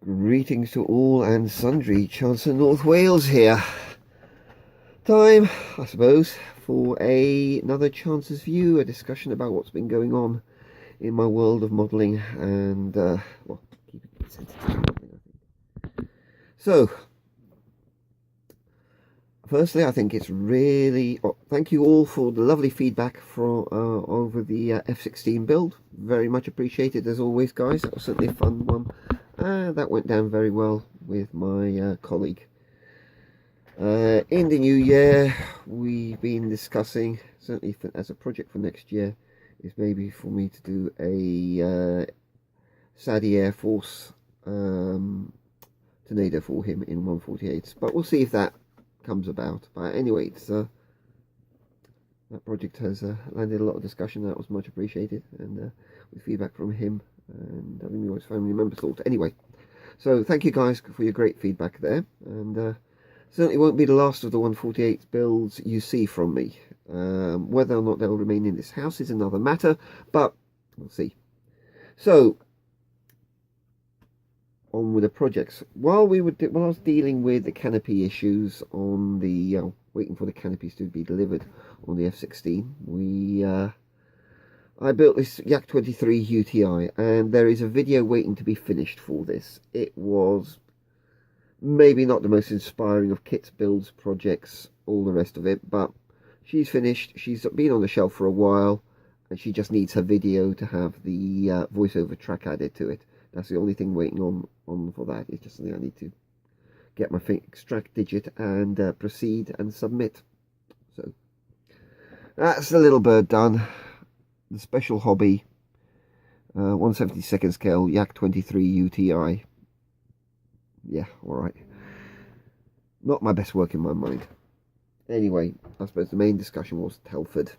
Greetings to all and sundry, Chancellor North Wales here. Time, I suppose, for another Chance's View, a discussion about what's been going on in my world of modelling and, well, keeping it sensitive modelling, I think. So, firstly, I think it's really... thank you all for the lovely feedback from over the F16 build. Very much appreciated, as always, guys. That was certainly a fun one. That went down very well with my colleague. In the new year, we've been discussing, certainly as a project for next year, is maybe for me to do a Saudi Air Force Tornado for him in 148s. But we'll see if that comes about. But anyway, it's, that project has landed a lot of discussion. That was much appreciated, and with feedback from him and I think his family members thought. Anyway, so thank you guys for your great feedback there, and certainly won't be the last of the 148 builds you see from me. Whether or not they'll remain in this house is another matter, but we'll see. So on with the projects. While I was dealing with the canopy issues on the waiting for the canopies to be delivered on the F16, I built this Yak 23 UTI, and there is a video waiting to be finished for this. It was maybe not the most inspiring of Kit's builds, projects, all the rest of it, but she's finished. She's been on the shelf for a while, and she just needs her video to have the voiceover track added to it. That's the only thing waiting on for that. It's just something I need to get my extract digit and proceed and submit. So that's the little bird done. The special hobby, 1/72 scale Yak 23 UTI. Yeah, alright. Not my best work in my mind. Anyway, I suppose the main discussion was Telford.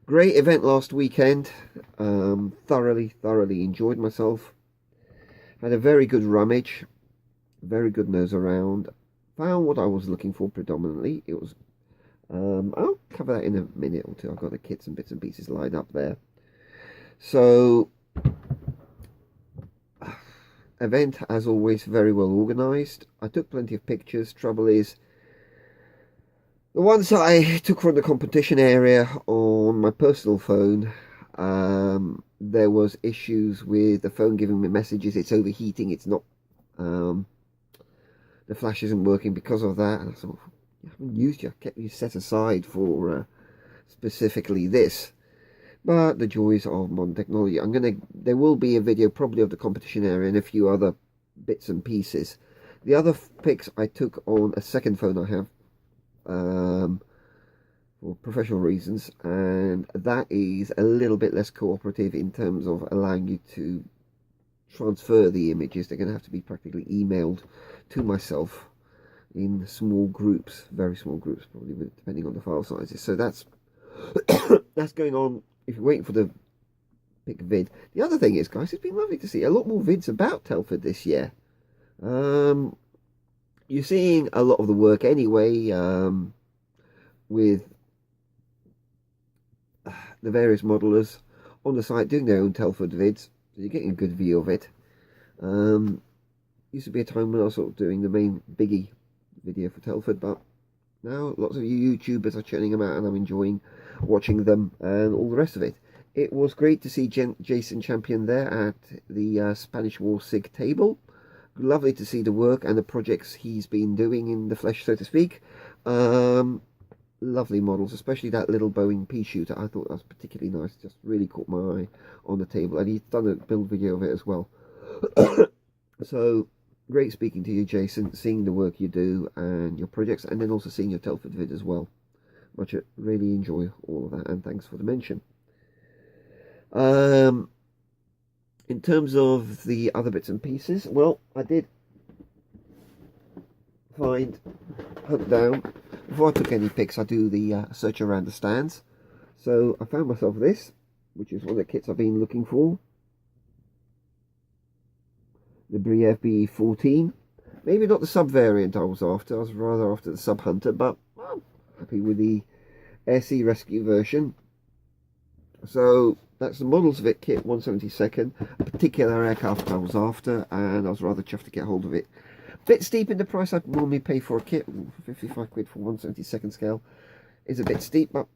Great event last weekend. Thoroughly enjoyed myself. Had a very good rummage. Very good nose around. Found what I was looking for predominantly. It was... I'll cover that in a minute or two. I've got the kits and bits and pieces lined up there. So, event, as always, very well organised. I took plenty of pictures. Trouble is, the ones that I took from the competition area on my personal phone, there was issues with the phone giving me messages. It's overheating. It's not... the flash isn't working because of that. And I thought, you haven't used your, kept you set aside for specifically this. But the joys of modern technology. There will be a video probably of the competition area and a few other bits and pieces. The other pics I took on a second phone I have for professional reasons, and that is a little bit less cooperative in terms of allowing you to transfer the images. They're going to have to be practically emailed to myself in small groups, very small groups, probably depending on the file sizes. So that's that's going on if you're waiting for the big vid. The other thing is, guys, it's been lovely to see a lot more vids about Telford this year. You're seeing a lot of the work anyway, with the various modelers on the site doing their own Telford vids, so you're getting a good view of it. Used to be a time when I was sort of doing the main biggie video for Telford, but now lots of you YouTubers are churning them out, and I'm enjoying watching them and all the rest of it. It was great to see Jason Champion there at the Spanish War SIG table. Lovely to see the work and the projects he's been doing in the flesh, so to speak. Lovely models, especially that little Boeing pea shooter. I thought that was particularly nice. Just really caught my eye on the table, and he's done a build video of it as well. So great speaking to you, Jason, seeing the work you do and your projects, and then also seeing your Telford vid as well. Really enjoy all of that, and thanks for the mention. In terms of the other bits and pieces, well, I did hunt down, before I took any pics, I do the search around the stands. So I found myself this, which is one of the kits I've been looking for. The Briev BE14. Maybe not the sub variant I was after. I was rather after the sub hunter, but I'm happy with the Air Sea Rescue version. So that's the Models of It kit 1/72, a particular aircraft I was after, and I was rather chuffed to get hold of it. Bit steep in the price I'd normally pay for a kit. 55 quid for 1/72 scale is a bit steep, but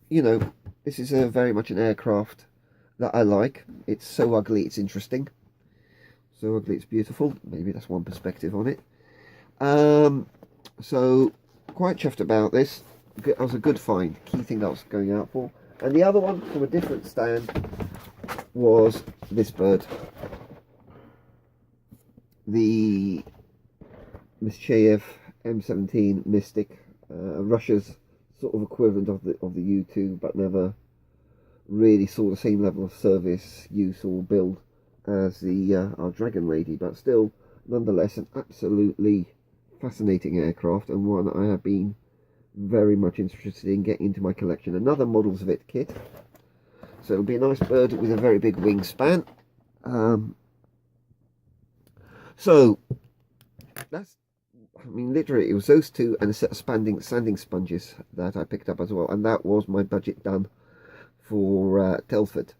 you know, this is very much an aircraft that I like. It's so ugly it's interesting, so ugly it's beautiful. Maybe that's one perspective on it. So quite chuffed about this. That was a good find, key thing that I was going out for. And the other one from a different stand was this bird, the Mischayev M17 Mystic, Russia's sort of equivalent of the U2, but never really saw the same level of service, use or build as the our Dragon Lady, but still nonetheless an absolutely fascinating aircraft, and one I have been very much interested in getting into my collection. Another Models of It kit, so it'll be a nice bird with a very big wingspan. So that's, I mean, literally it was those two and a set of sanding sponges that I picked up as well, and that was my budget done for Telford.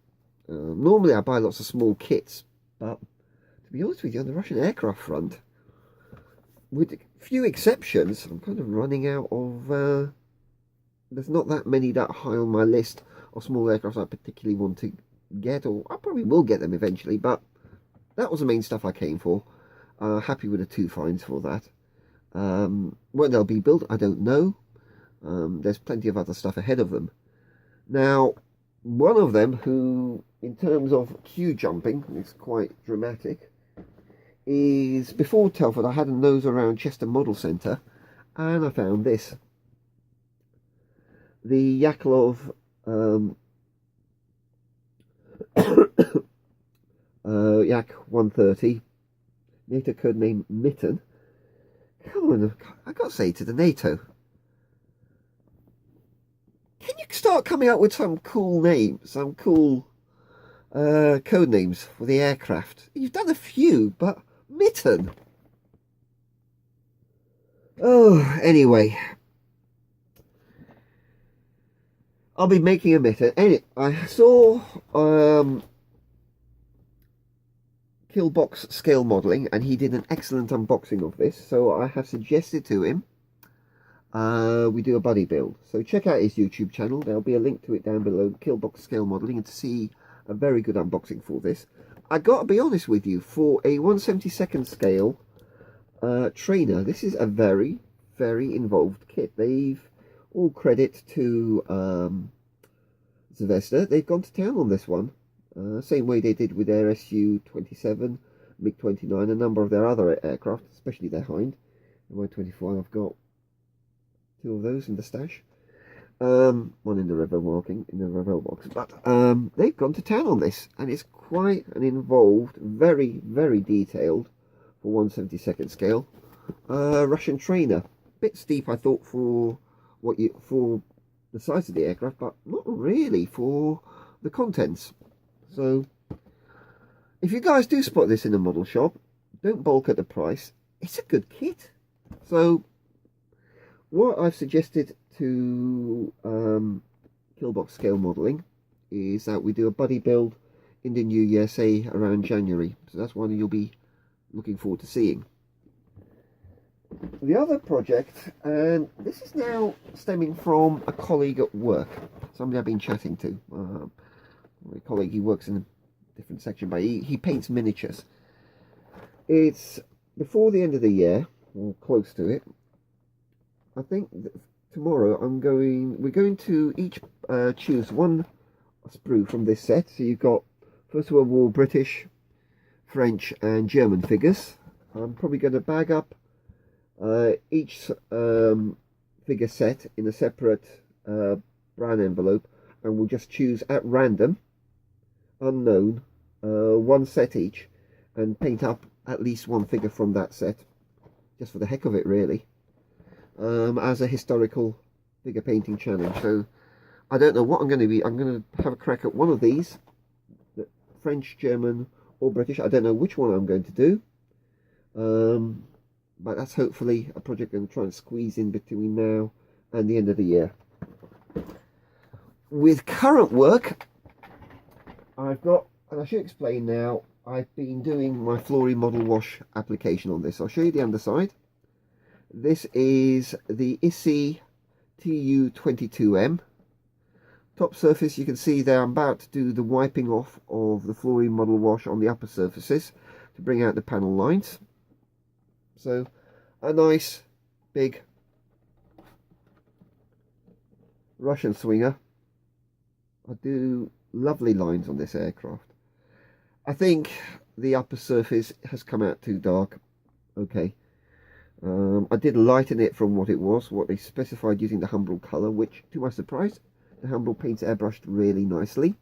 Normally I buy lots of small kits, but to be honest with you, on the Russian aircraft front, with few exceptions, I'm kind of running out of, there's not that many that are high on my list of small aircraft I particularly want to get, or I probably will get them eventually, but that was the main stuff I came for. Happy with the two finds for that. When they'll be built, I don't know. There's plenty of other stuff ahead of them. Now, one of them who, in terms of queue jumping, is quite dramatic, is before Telford I had a nose around Chester Model Centre, and I found this. The Yaklov Yak 130, NATO code name Mitten. Come on, I got to say to the NATO, can you start coming up with some cool names, some cool code names for the aircraft? You've done a few, but Mitten. Oh, anyway, I'll be making a Mitten. Anyway, I saw Killbox scale modelling, and he did an excellent unboxing of this, so I have suggested to him we do a buddy build. So check out his YouTube channel, there'll be a link to it down below, Killbox scale modelling, and to see a very good unboxing for this. I got to be honest with you, for a 1/72 scale trainer, this is a very, very involved kit. They've, all credit to Zvesta, they've gone to town on this one. Same way they did with their Su-27, MiG-29, a number of their other aircraft, especially their Hind. My-24, I've got two of those in the stash. One in the Revel box. But they've gone to town on this, and it's quite an involved, very, very detailed, for 1/72 scale, Russian trainer. Bit steep, I thought, for the size of the aircraft, but not really for the contents. So, if you guys do spot this in a model shop, don't balk at the price. It's a good kit. So, what I've suggested to Killbox scale modelling is that we do a buddy build in the new year, say around January. So that's one you'll be looking forward to seeing. The other project, and this is now stemming from a colleague at work, somebody I've been chatting to. My colleague, he works in a different section, but he paints miniatures. It's before the end of the year, or close to it. I think tomorrow we're going to each choose one sprue from this set. So you've got First World War British, French and German figures. I'm probably going to bag up each figure set in a separate brown envelope, and we'll just choose at random, unknown, one set each, and paint up at least one figure from that set, just for the heck of it, really, as a historical figure painting challenge. So I don't know what I'm going to be. I'm going to have a crack at one of these, French, German or British. I don't know which one I'm going to do, but that's hopefully a project I'm going to try and squeeze in between now and the end of the year. With current work, I've got, and I should explain now, I've been doing my Flory model wash application on this. I'll show you the underside. This is the ISSI TU22M. Top surface, you can see there I'm about to do the wiping off of the Flory model wash on the upper surfaces to bring out the panel lines. So a nice big Russian swinger. I do lovely lines on this aircraft. I think the upper surface has come out too dark. Okay. I did lighten it from what it was, what they specified using the Humbrol colour, which, to my surprise, the Humbrol paints airbrushed really nicely.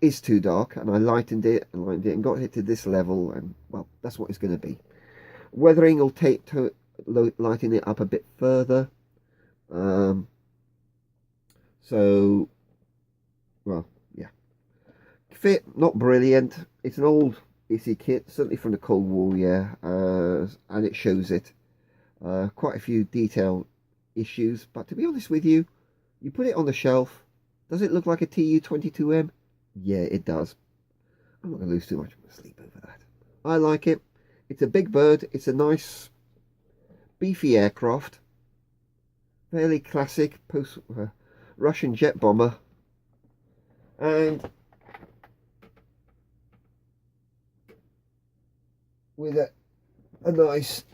Is too dark, and I lightened it and got it to this level, and well, that's what it's going to be. Weathering will take to lighten it up a bit further. So, well, yeah. Fit, not brilliant. It's an old ISSI kit, certainly from the Cold War, yeah, and it shows it. Quite a few detail issues, but to be honest with you, you put it on the shelf, does it look like a TU22M? Yeah, it does. I'm not going to lose too much sleep over that. I like it. It's a big bird. It's a nice, beefy aircraft. Fairly classic post Russian jet bomber. And with a nice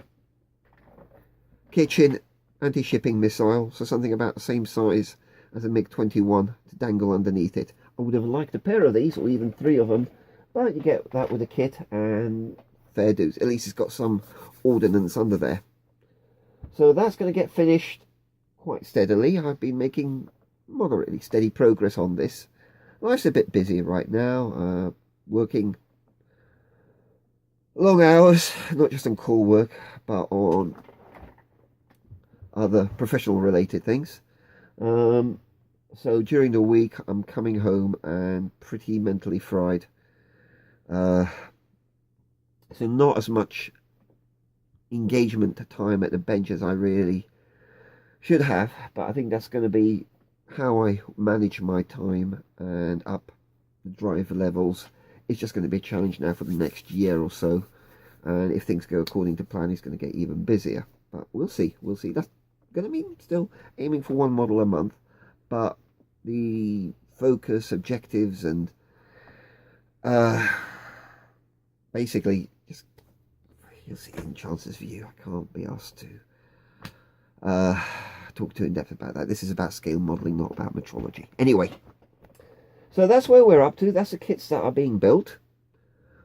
kitchen anti-shipping missile, so something about the same size as a MiG-21 to dangle underneath it. I would have liked a pair of these, or even 3 of them, but you get that with a kit, and fair dues. At least it's got some ordnance under there. So that's going to get finished quite steadily. I've been making moderately steady progress on this. Life's a bit busy right now, working long hours, not just on call work, but on other professional related things. So during the week I'm coming home and pretty mentally fried. So not as much engagement time at the bench as I really should have, but I think that's going to be how I manage my time and up the drive levels. It's just going to be a challenge now for the next year or so, and if things go according to plan, it's going to get even busier. But we'll see. That's going to mean still aiming for 1 model a month, but the focus, objectives, and basically just, you'll see in Chance's view. I can't be asked to talk too in depth about that. This is about scale modelling, not about metrology. Anyway, so that's where we're up to. That's the kits that are being built.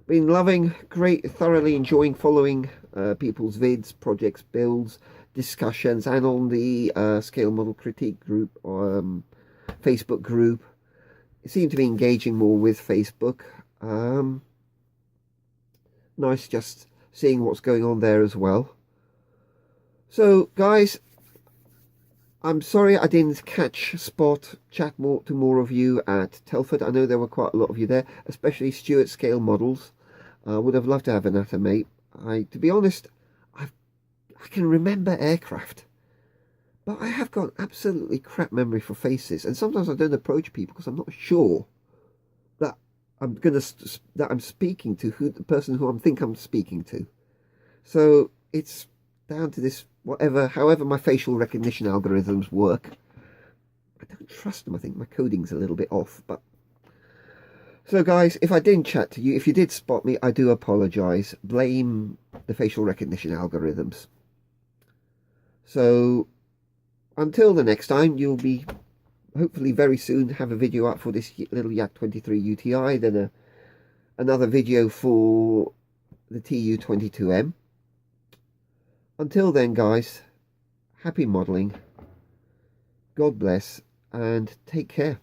Been loving, thoroughly enjoying following people's vids, projects, builds, discussions, and on the scale model critique group, Facebook group. I seem to be engaging more with Facebook. Nice just seeing what's going on there as well. So guys, I'm sorry I didn't chat to more of you at Telford. I know there were quite a lot of you there, especially Stuart Scale Models. I would have loved to have an Atomate. To be honest, I can remember aircraft, but I have got absolutely crap memory for faces, and sometimes I don't approach people because I'm not sure that I'm speaking to the person who I think I'm speaking to. So it's down to this, however my facial recognition algorithms work. I don't trust them. I think my coding's a little bit off. But so guys, if I didn't chat to you, if you did spot me, I do apologise. Blame the facial recognition algorithms. So until the next time, you'll be hopefully very soon have a video up for this little Yak 23 UTI, then another video for the TU22M. Until then, guys, happy modelling, God bless, and take care.